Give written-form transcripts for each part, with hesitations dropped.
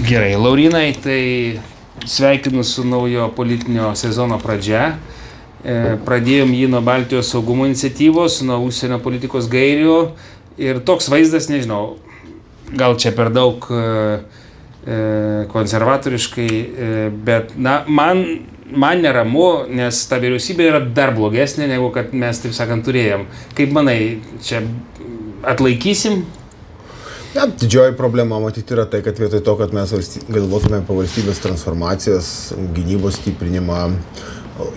Gerai, Laurinai, tai sveikinu su naujo politinio sezono pradžia. Pradėjom jį nuo Baltijos saugumo iniciatyvos, nuo užsienio politikos gairių ir toks vaizdas, nežinau, gal čia per daug konservatoriškai, bet man neramu, nes ta vyriausybė yra dar blogesnė, negu kad mes, taip sakant, turėjom. Kaip manai, čia atlaikysim? Ja, didžioji problema matyti yra tai, kad vietoj to, kad mes galvotume apie valstybės transformacijas, gynybos stiprinimą,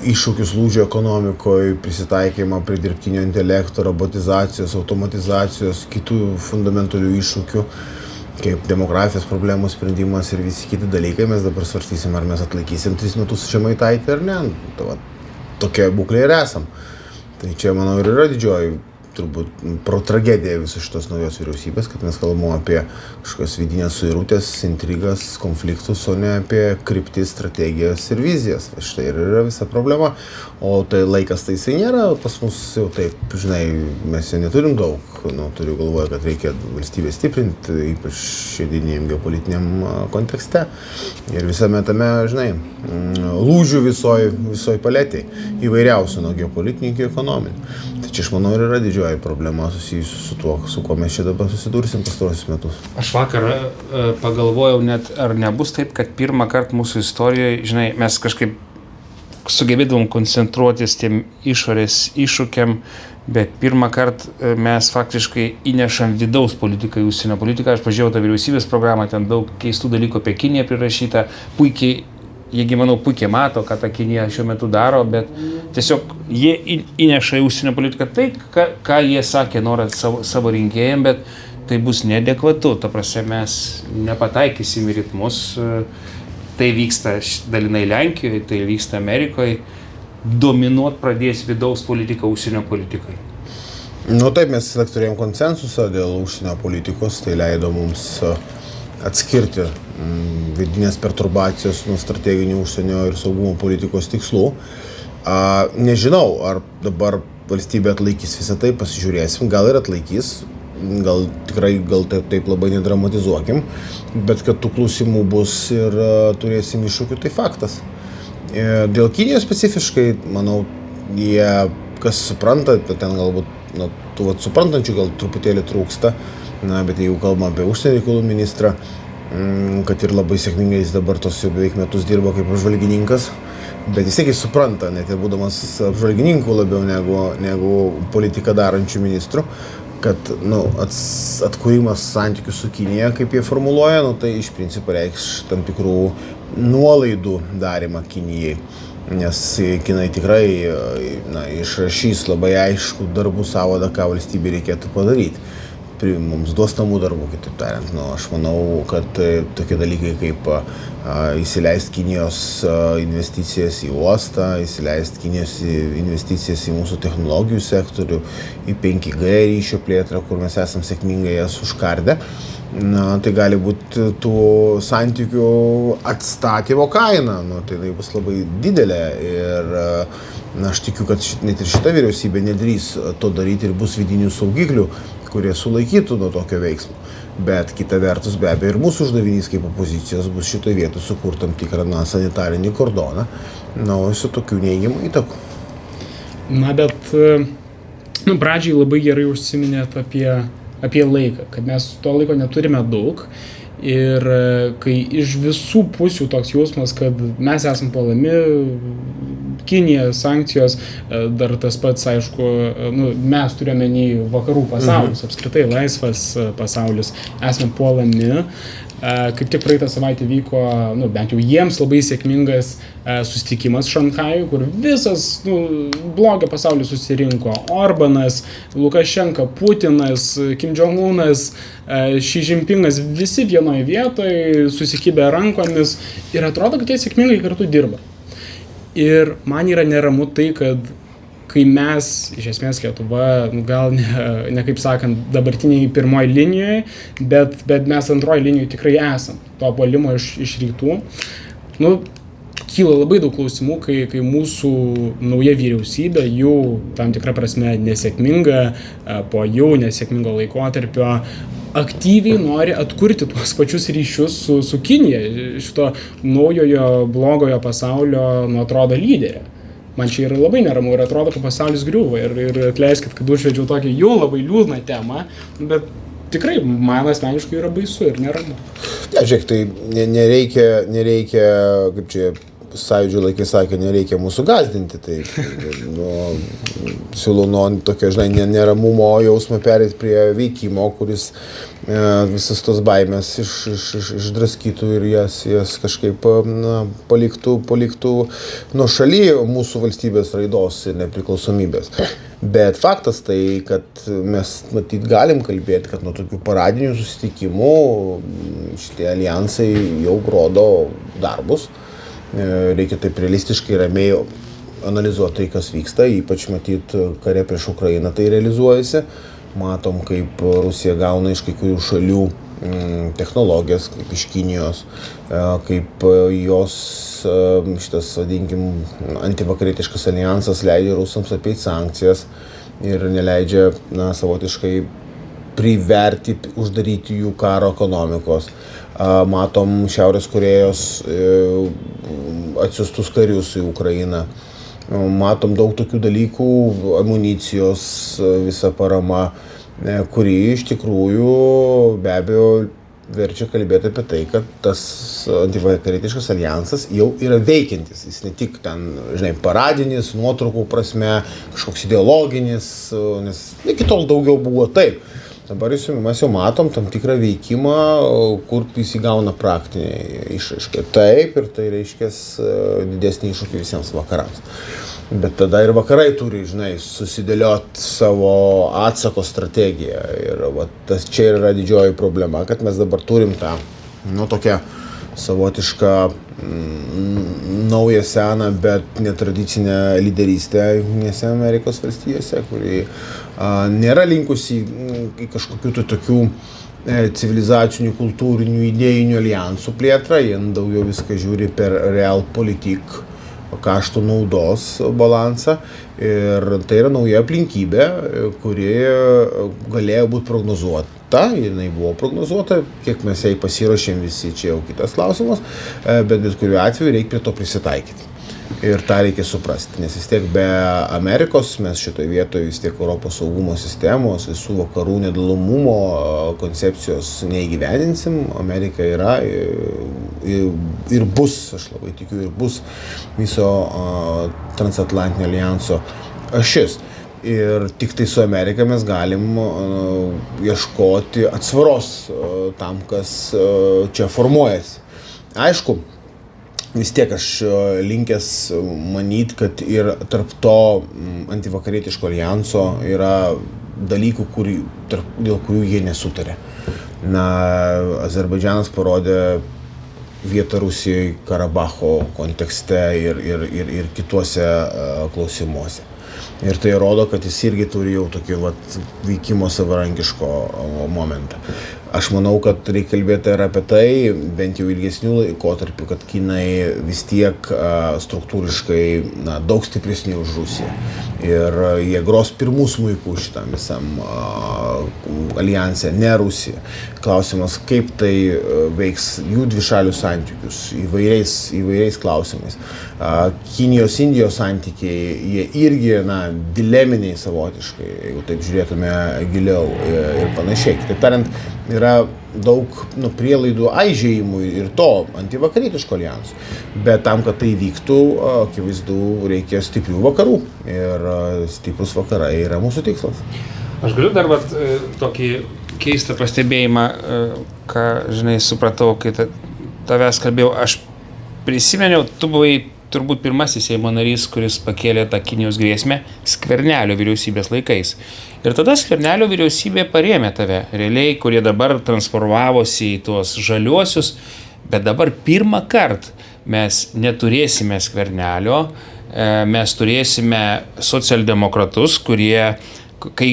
iššūkius lūžio ekonomikoje, prisitaikymą prie dirbtinio intelekto, robotizacijos, automatizacijos, kitų fundamentalių iššūkių, kaip demografijos problemų sprendimas ir visi kiti dalykai, mes dabar svarstysim, ar mes atlaikysim 3 metus Žemaitaitį ar ne. Tokia būklė ir esam. Tai čia, manau, ir yra didžioji turbūt tragedija visos šitos naujos vyriausybės, kad mes kalbame apie kažkokias vidinės suirutės, intrigas, konfliktus, o ne apie kryptis, strategijas ir vizijas. Štai ir yra visa problema. O tai laikas tai jisai nėra, pas mus jau taip, žinai, mes jau neturim daug. Turiu galvoje, kad reikia valstybę stiprinti, ypač šiandieniniam geopolitiniam kontekste. Ir visame tame, žinai, lūžių visoj paletėj, įvairiausių nuo geopolitinių iki ekonominių. Tai čia, aš manau, ir yra didžioji problema susijusi su tuo, su kuo mes čia dabar susidursim pastarosius metus. Aš vakar pagalvojau, net ar nebus taip, kad pirmą kartą mūsų istorijoje, žinai, mes kažkaip sugebėdavom koncentruotis tiem išorės iššūkiam, bet pirmą kartą mes faktiškai įnešam vidaus politiką į užsienio politiką. Aš pažiūrėjau tą vyriausybės programą, ten daug keistų dalykų apie Kiniją prirašyta. Puikiai, jiegi, manau, puikiai mato, ką ta Kinija šiuo metu daro, bet tiesiog jie įneša į užsienio politiką tai, ką jie sakė norint savo rinkėjams, bet tai bus neadekvatu. Ta prasme, mes nepataikysim į ritmus. Tai vyksta dalinai Lenkijoje, tai vyksta Amerikoje. Dominuot pradės vidaus politika užsienio politikai. Taip, mes turėjom konsensusą dėl užsienio politikos, tai leido mums atskirti vidinės perturbacijos nuo strateginių užsienio ir saugumo politikos tikslų. Nežinau, ar dabar valstybė atlaikys visą tai, pasižiūrėsim, gal ir atlaikys. Gal taip labai nedramatizuokim, bet kad tų klausimų bus ir turėsim iššūkių, tai faktas. Dėl Kinijos specifiškai, manau, jie, kas supranta, ten galbūt tų suprantančių gal truputėlį trūksta, bet jeigu kalbame apie užsienio reikalų ministrą, kad ir labai sėkmingai jis dabar tos jau beveik metus dirba kaip apžvalgininkas, bet vis tiek jis supranta, net ir būdamas apžvalgininku labiau negu politiką darančių ministrų, kad atkūrimas santykių su Kinija, kaip jie formuluoja, tai iš principo reikš tam tikrų nuolaidų darymą Kinijai, nes Kinai tikrai išrašys labai aišku darbų sąvadą, ką valstybei reikėtų padaryti. Mums duos namų darbų, kitaip tariant. Aš manau, kad tokie dalykai kaip įsileisti Kinijos investicijas į uostą, įsileisti Kinijos investicijas į mūsų technologijų sektorių, į 5G ryšio plėtrą, kur mes esam sėkmingai jas užkardę, tai gali būti tų santykių atstatymo kaina. Tai bus labai didelė ir aš tikiu, kad net ir šita vyriausybė nedrįs to daryti ir bus vidinių saugiklių, kurie sulaikytų nuo tokio veiksmo. Bet kita vertus, be abejo, ir mūsų uždavinys kaip opozicijos bus šitoje vietoje sukurti tam tikrą sanitarinį kordoną, su tokių neigiamų įtakų. Bet pradžiai labai gerai užsiminėt apie laiką, kad mes to laiko neturime daug. Ir kai iš visų pusių toks jausmas, kad mes esam puolami, Kinija, sankcijos, dar tas pats, aišku, mes turime vakarų pasaulis, apskritai laisvas pasaulis, esame puolami. Kaip tik praeitą savaitę vyko, bent jau jiems labai sėkmingas susitikimas Šanchajuje, kur visas blogio pasaulis susirinko. Orbanas, Lukašenka, Putinas, Kim Jong-unas, Xi Jinpingas, visi vienoje vietoje susikibę rankomis ir atrodo, kad jie sėkmingai kartu dirba. Ir man yra neramu tai, kad kai mes, iš esmės Lietuva, gal ne kaip sakant, dabartiniai pirmoji linijoje, bet mes antroji linijoje tikrai esam to puolimo iš rytų. Kyla labai daug klausimų, kai mūsų nauja vyriausybė, jau tam tikra prasme nesėkminga, po jau nesėkmingo laikotarpio, aktyviai nori atkurti tuos pačius ryšius su Kinija, šito naujojo blogojo pasaulio, atrodo, lyderė. Man čia yra labai neramu ir atrodo, kad pasaulis griūva ir atleiskit, kad užvedžiau tokią jau labai liūdną temą, bet tikrai man asmeniškai yra baisu ir neramu. Ja, žiūrėk, tai nereikia, kaip čia Sąjūdžio laikai sakė, nereikia mūsų gąsdinti, tai siūlau nuo tokio, žinai, neramumo jausmą perėti prie veikimo, kuris visas tos baimės išdraskytų ir jas kažkaip paliktų nuo šaly mūsų valstybės raidos ir nepriklausomybės. Bet faktas tai, kad mes matyt galim kalbėti, kad nuo tokių paradinių susitikimų šitie alijansai jau rodo darbus. Reikia taip realistiškai ramiai analizuoti tai, kas vyksta, ypač matyt kare prieš Ukrainą tai realizuojasi. Matom, kaip Rusija gauna iš kai kurių šalių technologijas, kaip iš Kinijos, kaip jos šitas, vadinkim, antivakarietiškas alijansas leidžia rusams apeiti sankcijas ir neleidžia savotiškai priverti, uždaryti jų karo ekonomikos. Matom Šiaurės Korėjos atsiųstus karius į Ukrainą. Matom daug tokių dalykų, amunicijos, visa parama, kuri iš tikrųjų be abejo verčia kalbėti apie tai, kad tas antivakarietiškas alijansas jau yra veikiantis. Jis ne tik ten, žinai, paradinis, nuotraukų prasme, kažkoks ideologinis, nes iki tol daugiau buvo taip. Dabar mes jau matom tam tikrą veikimą, kur jis įgauna praktinę išraišką. Taip, ir tai reiškia didesnį iššūkį visiems vakarams. Bet tada ir vakarai turi, žinai, susidėlioti savo atsako strategiją. Ir tas čia yra didžioji problema, kad mes dabar turim tą, tokią savotišką naują seną, bet netradicinę lyderystę Jungtinėse Amerikos valstijose, kuri nėra linkusi į kažkokių tokių civilizacinių, kultūrinių, idėjinių alijansų plėtrą, jie daugiau viską žiūri per realpolitik, kaštų naudos balansą. Ir tai yra nauja aplinkybė, kuri galėjo būti prognozuota. Jinai buvo prognozuota, kiek mes jai pasiruošėm visi, čia jau kitas klausimas, bet kuriuo atveju reikia prie to prisitaikyti. Ir tą reikia suprasti, nes vis tiek be Amerikos mes šitoje vietoje vis tiek Europos saugumo sistemos, visų vakarų nedalomumo koncepcijos neįgyvendinsim. Amerika yra ir bus, aš labai tikiu, ir bus viso transatlantinio alijanso ašis. Ir tik tai su Amerika mes galim ieškoti atsvaros tam, kas čia formuojasi. Aišku, vis tiek aš linkęs manyti, kad ir tarp to antivakarietiško alijanso yra dalykų, dėl kurių jie nesutarė. Azerbaidžanas parodė vietą Rusijai Karabacho kontekste ir kituose klausimuose. Ir tai rodo, kad jis irgi turi jau tokį veikimo savarankiško momentą. Aš manau, kad reikia kalbėti ir apie tai, bent jau ilgesnių laikotarpių, kad Kinai vis tiek struktūriškai daug stipresni už Rusiją. Ir jie gros pirmų smuikų šitam visam alijanse, ne Rusija. Klausimas, kaip tai veiks jų dvišalių santykius įvairiais klausimais. Kinijos, Indijos santykiai, jie irgi dileminiai savotiškai, jeigu taip žiūrėtume giliau ir panašiai. Kitaip tariant, yra daug prielaidų aižėjimui ir to antivakarietiško alijanso. Bet tam, kad tai vyktų, akivaizdu, reikia stiprių vakarų. Ir stiprus vakarai yra mūsų tikslas. Aš galiu dar tokį keistą pastebėjimą, ką, žinai, supratau, kai tavęs kalbėjau. Aš prisimeniau, tu buvai turbūt pirmasis Seimo narys, kuris pakėlė tą Kinijos grėsmę Skvernelio vyriausybės laikais. Ir tada Skvernelio vyriausybė parėmė tave, realiai, kurie dabar transformavosi į tuos žaliuosius, bet dabar pirmą kartą mes neturėsime Skvernelio, mes turėsime socialdemokratus, kurie, kai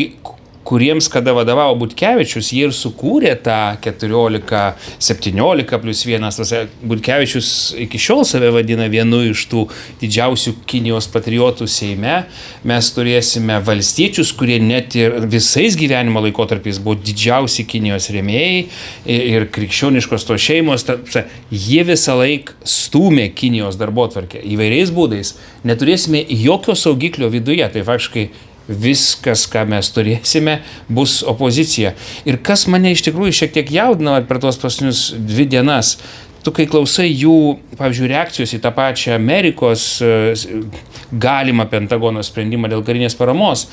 kuriems kada vadovavo Butkevičius, jie ir sukūrė tą 14-17+1. Butkevičius iki šiol save vadina vienu iš tų didžiausių Kinijos patriotų Seime. Mes turėsime valstiečius, kurie net ir visais gyvenimo laikotarpiais buvo didžiausi Kinijos rėmėjai ir krikščioniškos tos šeimos. Jie visą laiką stūmė Kinijos darbotvarkę įvairiais būdais. Neturėsime jokio saugiklio viduje, tai faktiškai viskas, ką mes turėsime, bus opozicija. Ir kas mane iš tikrųjų šiek tiek jaudina per tuos paskutinius 2 dienas, tu kai klausai jų, pavyzdžiui, reakcijos į tą pačią Amerikos galimą Pentagono sprendimą dėl karinės paramos,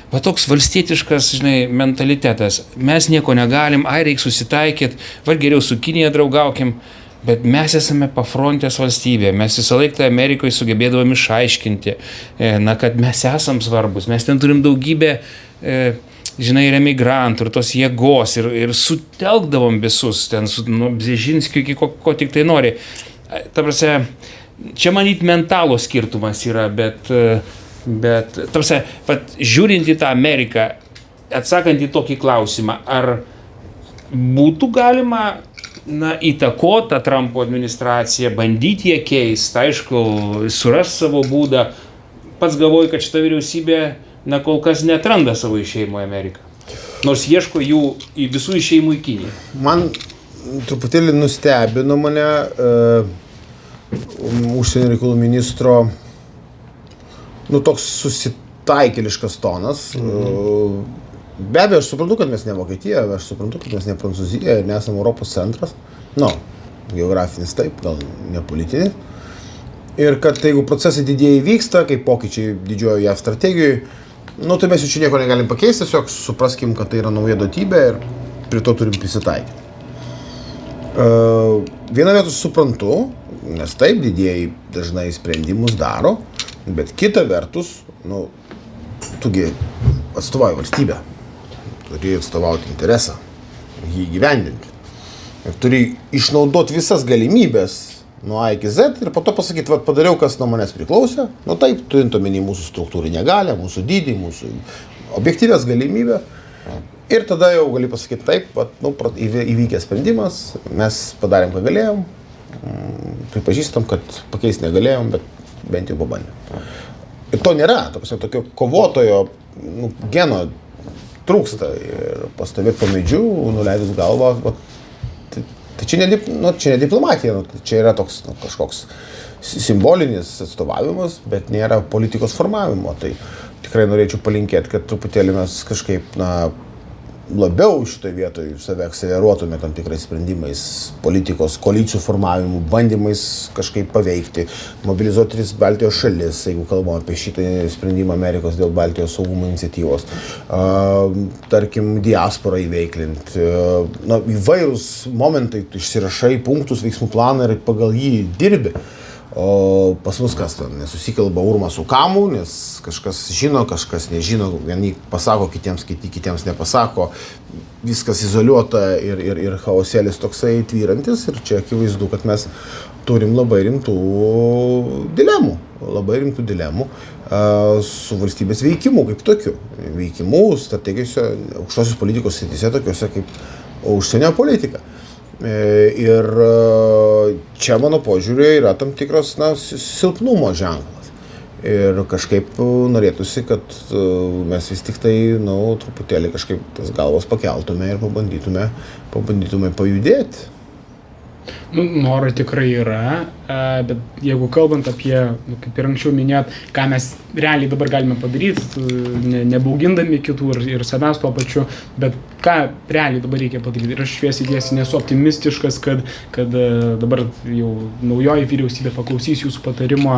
va toks valstietiškas, mentalitetas. Mes nieko negalim, reikia susitaikyti, geriau su Kinija draugaukim. Bet mes esame pafrontės valstybė, mes visą laiką Amerikoje sugebėdavom išaiškinti, kad mes esam svarbus, mes ten turim daugybę, ir emigrantų, ir tos jėgos, ir sutelkdavom visus, ten nuo Bzežinskio iki ko tik tai nori. Ta prasme, čia manyt mentalo skirtumas yra, bet ta prasme, žiūrint į tą Ameriką, atsakant į tokį klausimą, ar būtų galima įtakota Trumpo administracija, bandyti ją keisti, aišku, suras savo būdą. Pats galvoju, kad šita vyriausybė kol kas neatranda savo išėjimo į Ameriką. Nors ieško jų visų išėjimų į Kiniją. Man truputėlį nustebino mane užsienio reikalų ministro toks susitaikėliškas tonas. Be abejo, aš suprantu, kad mes ne Vokietija, aš suprantu, kad mes ne Prancūzija ir nesam Europos centras. Geografinis taip, gal ne politinis. Ir kad jeigu procesai didieji vyksta, kaip pokyčiai didžiojo JAV strategijoje, tai mes jau čia nieko negalim pakeisti, tiesiog supraskim, kad tai yra nauja duotybė ir prie to turim prisitaikyti. Viena vietos suprantu, nes taip, didieji dažnai sprendimus daro, bet kita vertus, tugi atstovauji valstybę. Turi atstovauti interesą, jį įgyvendinti. Ir turi išnaudoti visas galimybės nuo A iki Z ir po to pasakyti, padariau, kas nuo manęs priklausė. Taip, turint omeny mūsų struktūrinę galią, mūsų dydį, mūsų objektyvės galimybę. Ir tada jau gali pasakyti, taip, įvykęs sprendimas, mes padarėm, ką galėjom, pripažįstam, kad pakeisti negalėjom, bet bent jau pabandėm. Ir to nėra, tokio kovotojo geno trūksta ir pastovėti po medžiu, nuleidus galvą, tai čia ne diplomatija, čia yra toks kažkoks simbolinis atstovavimas, bet nėra politikos formavimo. Tai tikrai norėčiau palinkėti, kad truputėlį mes kažkaip labiau šitoje vietoje save akceleruotume tam tikrais sprendimais, politikos, koalicijų formavimu, bandymais kažkaip paveikti, mobilizuoti 3 Baltijos šalis, jeigu kalbame apie šitą sprendimą Amerikos dėl Baltijos saugumo iniciatyvos, tarkim, diasporą įveiklinti, įvairūs momentai, tu išsirašai punktus, veiksmų planą ir pagal jį dirbi. O pas mus kas ten, nesusikalba urmas su kamu, nes kažkas žino, kažkas nežino, vieni pasako, kitiems nepasako, viskas izoliuota ir chaosėlis toksai tvyrantis ir čia akivaizdu, kad mes turim labai rimtų dilemų su valstybės veikimu kaip tokiu, veikimu strategijose, aukštosios politikos srityse tokiuose kaip užsienio politika. Ir čia mano požiūrė yra tam tikras silpnumo ženklas. Ir kažkaip norėtųsi, kad mes vis tik tai truputėlį kažkaip tas galvas pakeltume ir pabandytume pajudėti. Norai tikrai yra, bet jeigu kalbant apie, kaip ir anksčiau minėt, ką mes realiai dabar galime padaryti, nebaugindami kitų ir savęs tuo pačiu, bet ką realiai dabar reikia padaryti. Ir aš šviesiai tiesiai nesu optimistiškas, kad dabar jau naujoji vyriausybė paklausys jūsų patarimo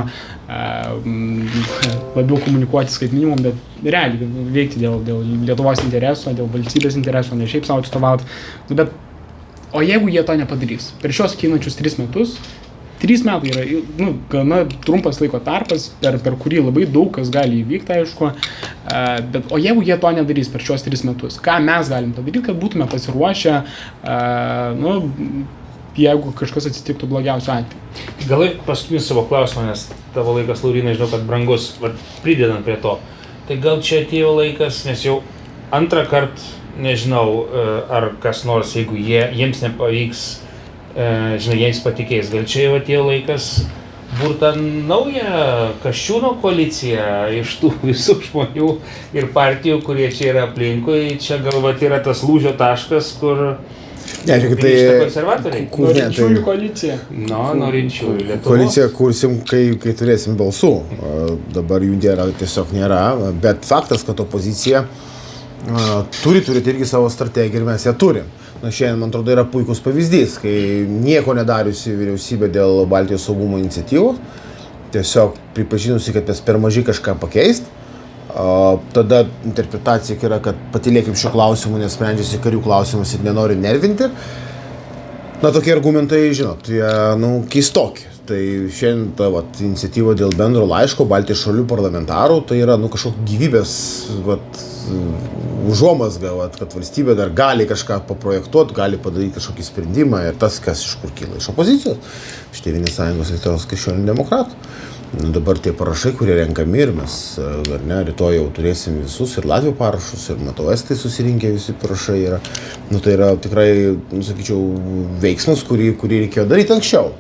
labiau komunikuoti skaitmenimu, bet realiai veikti dėl Lietuvos intereso, dėl valstybės intereso, ne šiaip savo atstovauti. O jeigu jie to nepadarys, per šios ateinančius 3 metus, 3 metai yra gana trumpas laiko tarpas, per kurį labai daug kas gali įvykti, aišku, bet o jeigu jie to nedarys per šios 3 metus, ką mes galim padaryti, kad būtume pasiruošę, jeigu kažkas atsitiktų blogiausiu atveju. Gal paskutinis savo klausimą, nes tavo laikas, Laurynai, žinau, kad brangus, pridedant prie to. Tai gal čia atėjo laikas, nes jau antrą kartą, nežinau, ar kas nors, jeigu jiems nepavyks, žinai, jiems patikės, gal čia jau atėjo laikas burtą naują Kasčiūno koaliciją iš tų visų žmonių ir partijų, kurie čia yra aplinkui. Čia galbūt yra tas lūžio taškas, kur grįžta konservatoriai. Norinčiųjų koalicija. Norinčiųjų Lietuvos. Koaliciją kursim, kai turėsim balsų. Dabar jų tiesiog nėra, bet faktas, kad opozicija turi turėti irgi savo strategiją ir mes ją turim. Šiandien, man atrodo, yra puikus pavyzdys, kai nieko nedariusi vyriausybė dėl Baltijos saugumo iniciatyvos, tiesiog pripažinusi, kad mes per mažai kažką pakeist. Tada interpretacija yra, kad patylėkim šio klausimu, nes sprendžiasi karių klausimus ir nenori nervinti. Tokie argumentai, žinot, jie, keistoki. Tai šiandien ta iniciatyva dėl bendro laiško Baltijos šalių parlamentarų, tai yra kažkokia gyvybės užuomazga, kad valstybė dar gali kažką paprojektuoti, gali padaryti kažkokį sprendimą ir tas, kas iš kur kyla, iš opozicijos, iš Tėvynės sąjungos Lietuvos krikščionių demokratų. Dabar tie parašai, kurie renkami ir mes, rytoj jau turėsim visus ir latvių parašus, ir matau, estai susirinkę visi parašai yra. Tai yra tikrai, sakyčiau, veiksmas, kurį reikėjo daryti anksčiau.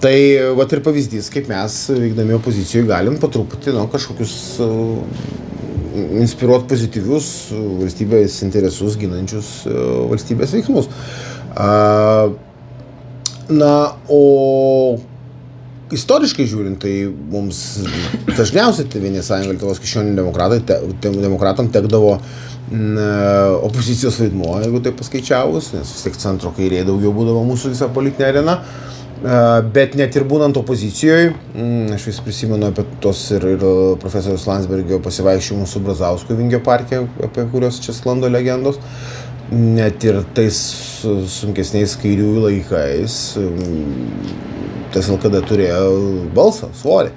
Tai ir pavyzdys, kaip mes, veikdami opozicijoje, galim po truputį kažkokius inspiruoti pozityvius valstybės interesus ginančius valstybės veiksmus. O istoriškai žiūrint, tai mums dažniausiai Tėvynės sąjunga Lietuvos krikščionių demokratam tekdavo opozicijos vaidmuo, jeigu tai paskaičiavus, nes vis tiek centro kairė daugiau būdavo mūsų visa politinė arena. Bet net ir būnant opozicijoje, aš vis prisimenu apie tos ir profesorius Landsbergio pasivaikščiojimus su Brazausku Vingio parke, apie kurios čia sklando legendos, net ir tais sunkesniais kairiųjų laikais, tas LKD turėjo balsą, svorį,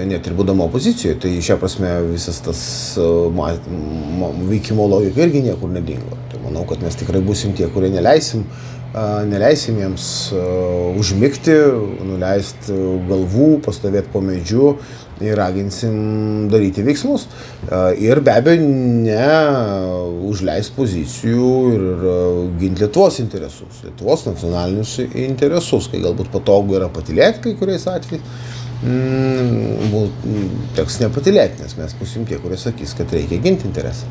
net ir būdama opozicijoje. Tai šią prasme visas tas veikimo logika irgi niekur nedingo. Tai manau, kad mes tikrai būsim tie, kurie neleisim jiems užmigti, nuleisti galvų, pastovėti po medžiu ir raginsim daryti veiksmus. Ir be abejo, ne užleis pozicijų ir ginti Lietuvos interesus, Lietuvos nacionalinius interesus, kai galbūt patogu yra patylėti kai kuriais atvejais. Teks nepatylėti, nes mes būsim tie, kurie sakys, kad reikia ginti interesą.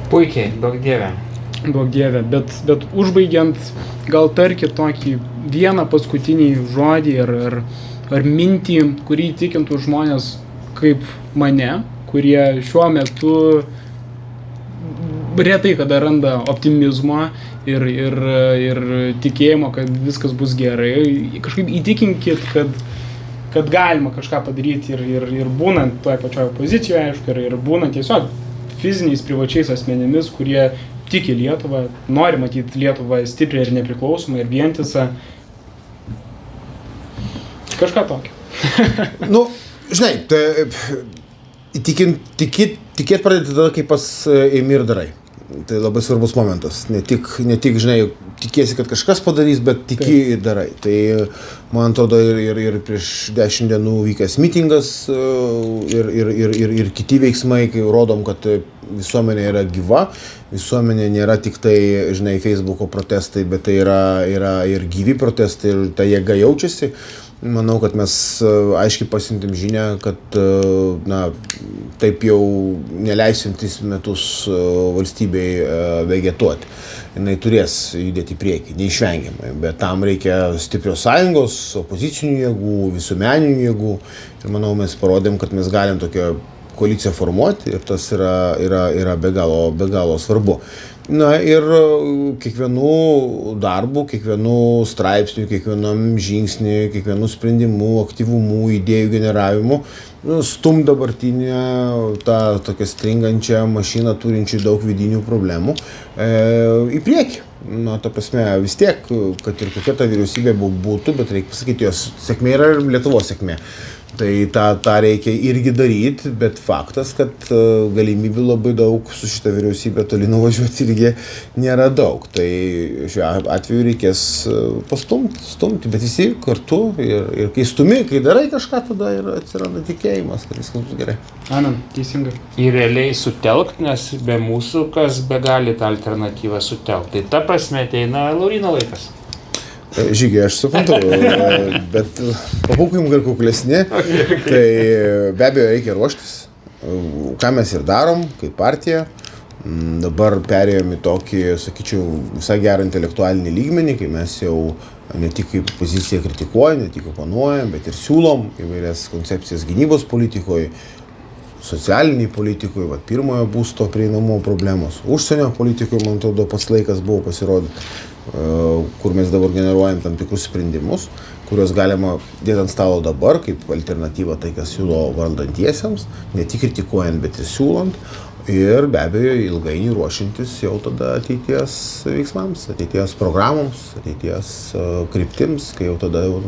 Puikiai, daug dieve. Duok dieve, bet užbaigiant, gal tarkit tokį vieną paskutinį žodį ar mintį, kurį įtikintų žmonės kaip mane, kurie šiuo metu retai kada randa optimizmo ir tikėjimo, kad viskas bus gerai. Kažkaip įtikinkit, kad galima kažką padaryti ir būnant toje pačioje pozicijoje, aišku, ir būnant tiesiog fiziniais privačiais asmenimis, kurie tiki Lietuvą, nori matyti Lietuvą stiprią ir nepriklausomą ir vientisą. Kažką tokio. Žinai, tikėt pradėti tada, kai pas imi ir darai. Tai labai svarbus momentas. Ne tik, žinai, tikėsi, kad kažkas padarys, bet tiki ir darai. Tai, man atrodo, ir prieš 10 dienų vykęs mitingas ir kiti veiksmai, kai rodom, kad visuomenė yra gyva, visuomenė nėra tik tai, žinai, Facebooko protestai, bet tai yra ir gyvi protestai ir ta jėga jaučiasi. Manau, kad mes aiškiai pasiuntėm žinią, kad taip jau neleisim 3 metus valstybei vegetuoti. Jinai turės judėti į priekį, neišvengiamai, bet tam reikia stiprios sąjungos, opozicinių jėgų, visuomeninių jėgų. Ir manau, mes parodėm, kad mes galim tokią koaliciją formuoti ir tas yra be galo svarbu. Ir kiekvienų darbų, kiekvienų straipsnių, kiekvienam žingsnį, kiekvienų sprendimų, aktyvumų, idėjų generavimu stum dabartinę tą tokią stringančią mašiną turinčią daug vidinių problemų į priekį. Ta prasme, vis tiek, kad ir kokia ta vyriausybė būtų, bet reikia pasakyti, jos sėkmė yra ir Lietuvos sėkmė. Tai tą reikia irgi daryti, bet faktas, kad galimybių labai daug su šita vyriausybė toli nuvažiuoti irgi nėra daug. Tai šiuo atveju reikės stumti, bet visi kartu ir kai stumi, kai darai kažką, tada ir atsiranda tikėjimas, kad viskas bus gerai. Amen, teisingai. Ir realiai sutelkt, nes be mūsų kas be gali tą alternatyvą sutelkt. Tai ta prasme ateina Lauryno laikas. Žygiai, aš suprantu, bet pabūkim gal kuklesni, tai be abejo reikia ruoštis, ką mes ir darom, kaip partija. Dabar perėjome į tokį, sakyčiau, visai gerą intelektualinį lygmenį, kai mes jau ne tik kaip poziciją kritikuojam, ne tik oponuojam, bet ir siūlom įvairias koncepcijas gynybos politikoje, socialiniai politikoje, pirmojo būsto prieinamumo problemos, užsienio politikoje, man atrodo, pats laikas buvo pasirodyti, kur mes dabar generuojam tam tikrus sprendimus, kuriuos galima dėti ant stalo dabar, kaip alternatyva tai, kas siūlo valdantiesiems, ne tik kritikuojant, bet ir siūlant, ir be abejo ilgainiui ruošintis jau tada ateities veiksmams, ateities programoms, ateities kryptims, kai jau tada jau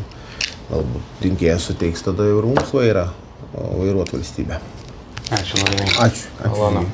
galbūt rinkėjas suteiks tada jau ir mums vairuoti valstybę. Ačiū, Lauryna. Ačiū.